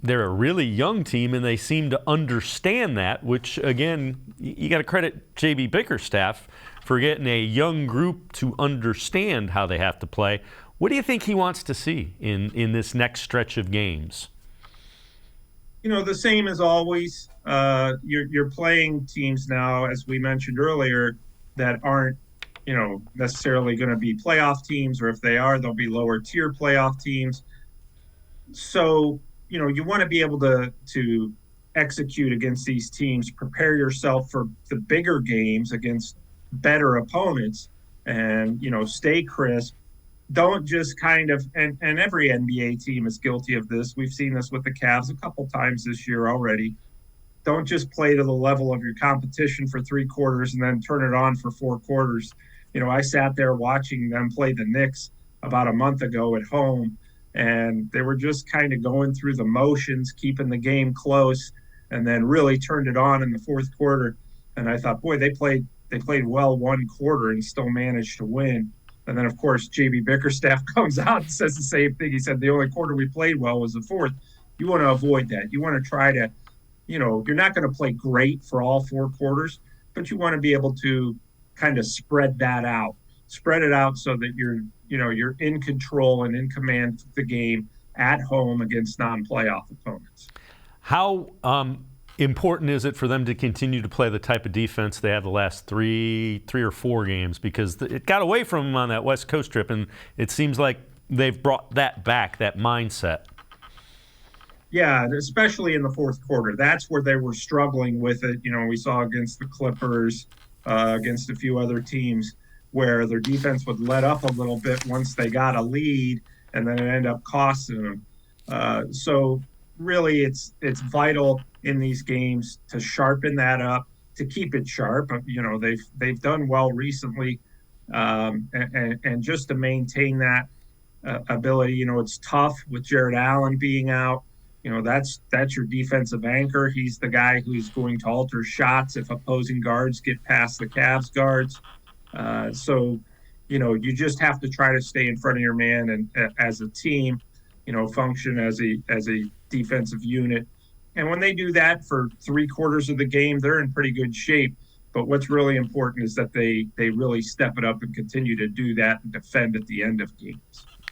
they're a really young team, and they seem to understand that, which, again, you got to credit J.B. Bickerstaff for getting a young group to understand how they have to play. What do you think he wants to see in this next stretch of games? The same as always. You're playing teams now, as we mentioned earlier, that aren't, necessarily going to be playoff teams, or if they are, they'll be lower tier playoff teams. So, you want to be able to execute against these teams, prepare yourself for the bigger games against better opponents, and, stay crisp. Don't just and every NBA team is guilty of this. We've seen this with the Cavs a couple times this year already. Don't just play to the level of your competition for 3 quarters and then turn it on for 4 quarters. I sat there watching them play the Knicks about a month ago at home, and they were just kind of going through the motions, keeping the game close, and then really turned it on in the 4th quarter. And I thought, boy, they played well 1 quarter and still managed to win. And then, of course, J.B. Bickerstaff comes out and says the same thing. He said the only quarter we played well was the 4th. You want to avoid that. You want to try to, you're not going to play great for all 4 quarters, but you want to be able to kind of spread it out so that you're in control and in command of the game at home against non-playoff opponents. How important is it for them to continue to play the type of defense they had the last three or 4 games? Because it got away from them on that West Coast trip, and it seems like they've brought that back, that mindset. Yeah, especially in the 4th quarter. That's where they were struggling with it. We saw against the Clippers, against a few other teams, where their defense would let up a little bit once they got a lead, and then it ended up costing them. So really, it's vital in these games to sharpen that up, to keep it sharp. They've done well recently, and just to maintain that ability. It's tough with Jared Allen being out. That's your defensive anchor. He's the guy who's going to alter shots if opposing guards get past the Cavs guards. So you just have to try to stay in front of your man and as a team, function as a defensive unit. And when they do that for 3 quarters of the game, they're in pretty good shape. But what's really important is that they really step it up and continue to do that and defend at the end of games.